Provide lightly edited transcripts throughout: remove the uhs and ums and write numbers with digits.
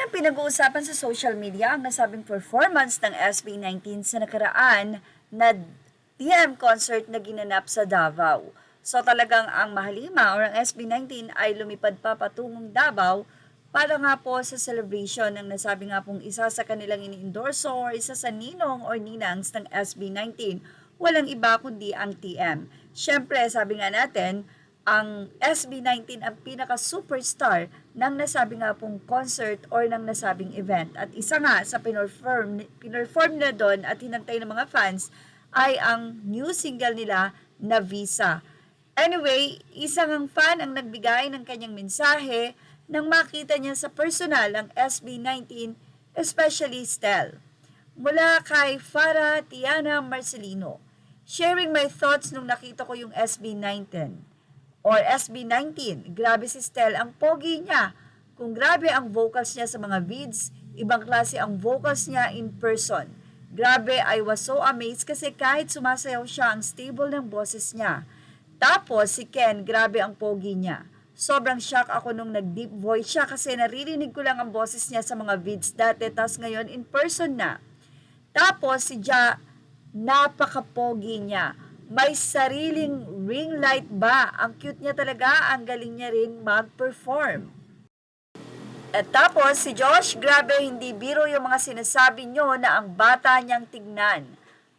Ngayon, pinag-uusapan sa social media ang nasabing performance ng SB19 sa nakaraan na TM concert na ginanap sa Davao. So talagang ang Mahalima or ang SB19 ay lumipad pa patungong Davao para nga po sa celebration ng nasabi nga pong isa sa kanilang ini-endorso or isa sa ninong or ninangs ng SB19. Walang iba kundi ang TM. Siyempre, sabi nga natin, ang SB19 ang pinaka-superstar ng nasabi nga pong concert or ng nasabing event. At isa nga sa pinorform na doon at hinantay ng mga fans ay ang new single nila na Visa. Anyway, isang ang fan ang nagbigay ng kanyang mensahe nang makita niya sa personal ang SB19, especially Stel. Mula kay Farah Tiana Marcelino, sharing my thoughts nung nakita ko yung SB19 or SB19. Grabe si Stel, ang pogi niya. Kung grabe ang vocals niya sa mga vids, ibang klase ang vocals niya in person. Grabe, I was so amazed kasi kahit sumasayaw siya, ang stable ng boses niya. Tapos si Ken, grabe ang pogi niya. Sobrang shock ako nung nag-deep voice siya kasi naririnig ko lang ang boses niya sa mga vids dati, tas ngayon in person na. Tapos si Ja, napaka-pogi niya. May sariling ring light ba? Ang cute niya talaga, ang galing niya rin mag-perform. At tapos si Josh, grabe hindi biro yung mga sinasabi nyo na ang bata niyang tignan.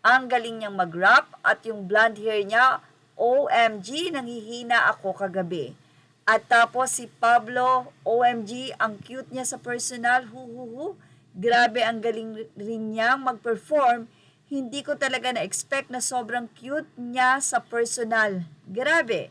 Ang galing niyang mag-rap at yung blonde hair niya, OMG, nanghihina ako kagabi. At tapos si Pablo, OMG, ang cute niya sa personal, huhuhu. Grabe ang galing rin niyang mag-perform. Hindi ko talaga na-expect na sobrang cute niya sa personal. Grabe.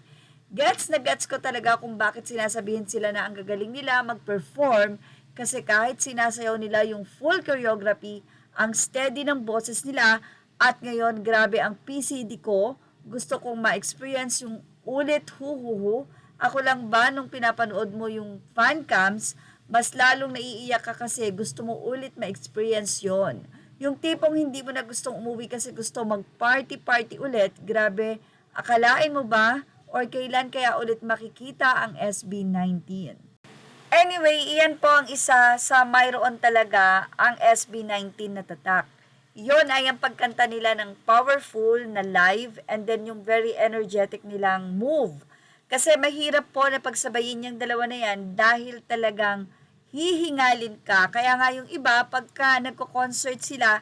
Gets na gets ko talaga kung bakit sinasabihin sila na ang gagaling nila mag-perform kasi kahit sinasayaw nila yung full choreography, ang steady ng boses nila at ngayon grabe ang PCD ko. Gusto kong ma-experience yung ulit huhuhu. Ako lang ba nung pinapanood mo yung fan cams, mas lalong naiiyak ka kasi gusto mo ulit ma-experience yon. Yung tipong hindi mo na gustong umuwi kasi gusto mag-party-party ulit, grabe, akalain mo ba? Or kailan kaya ulit makikita ang SB19? Anyway, iyan po ang isa sa mayroon talaga ang SB19 na tatak. Yon ay ang pagkanta nila ng powerful na live and then yung very energetic nilang move. Kasi mahirap po na pagsabayin yung dalawa na yan dahil talagang hihingalin ka. Kaya nga yung iba, pagka nagko-concert sila,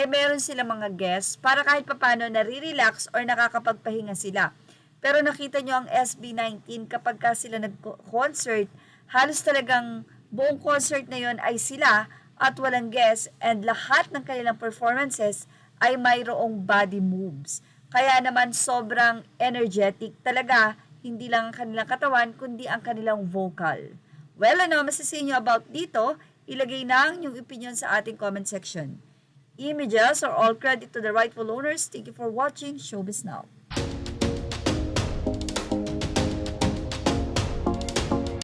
meron sila mga guests para kahit papano nare-relax or nakakapagpahinga sila. Pero nakita nyo ang SB19 kapag ka sila nag-concert, halos talagang buong concert na yon ay sila at walang guests and lahat ng kanilang performances ay mayroong body moves. Kaya naman sobrang energetic talaga, hindi lang ang kanilang katawan kundi ang kanilang vocal. Well, ano masasabi nyo about dito? Ilagay na ang inyong opinion sa ating comment section. Images are all credit to the rightful owners. Thank you for watching Showbiz Now.